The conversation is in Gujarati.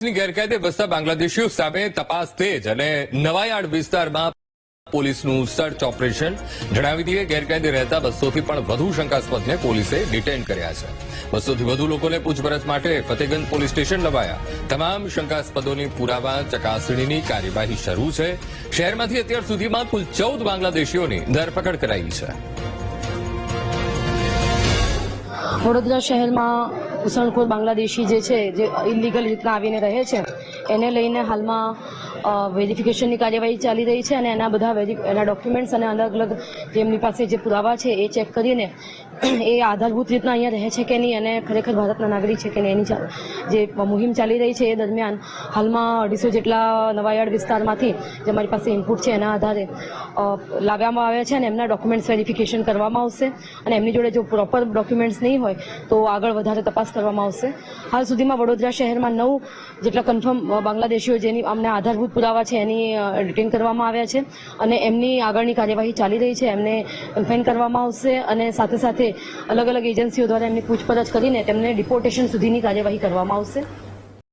ગેરકાયદે વસતા બાંગ્લાદેશીઓ સામે તપાસ તેજ અને નવાયાર્ડ વિસ્તારમાં પોલીસનું સર્ચ ઓપરેશન જણાવી દઈએ ગેરકાયદે રહેતા 200થી પણ વધુ શંકાસ્પદને પોલીસે ડિટેન કર્યા છે 200થી વધુ લોકોને પૂછપરછ માટે ફતેગંજ પોલીસ સ્ટેશન લવાયા તમામ શંકાસ્પદોની પુરાવા ચકાસણીની કાર્યવાહી શરૂ છે શહેરમાંથી અત્યાર સુધીમાં કુલ 14 બાંગ્લાદેશીઓની ધરપકડ કરાઈ છે વડોદરા શહેરમાં ઘૂસણખોર બાંગ્લાદેશી જે છે જે ઇલીગલ રીતના આવીને રહે છે એને લઈને હાલમાં વેરિફિકેશનની કાર્યવાહી ચાલી રહી છે અને એના બધા એના ડોક્યુમેન્ટ્સ અને અલગ અલગ જેમની પાસે જે પુરાવા છે એ ચેક કરીને એ આધારભૂત રીતના અહીંયા રહે છે કે નહીં અને ખરેખર ભારતના નાગરિક છે કે નહીં એની જે મુહિમ ચાલી રહી છે એ દરમિયાન હાલમાં 250 જેટલા નવાયાર્ડ વિસ્તારમાંથી જે અમારી પાસે ઇનપુટ છે એના આધારે લાવ્યામાં આવ્યા છે અને એમના ડોક્યુમેન્ટ્સ વેરિફિકેશન કરવામાં આવશે અને એમની જોડે જો પ્રોપર ડોક્યુમેન્ટ્સ નહીં હોય તો આગળ વધારે તપાસ કરવામાં આવશે હાલ સુધીમાં વડોદરા શહેરમાં 9 જેટલા કન્ફર્મ બાંગ્લાદેશીઓ જેની અમને આધારભૂત પુરાવા છે એની ડિટેન કરવામાં આવ્યા છે અને એમની આગળની કાર્યવાહી ચાલી રહી છે એમને કન્ફાઇન કરવામાં આવશે અને સાથે સાથે અલગ અલગ એજન્સીઓ દ્વારા એમની પૂછપરછ કરીને તેમને ડિપોર્ટેશન સુધીની કાર્યવાહી કરવામાં આવશે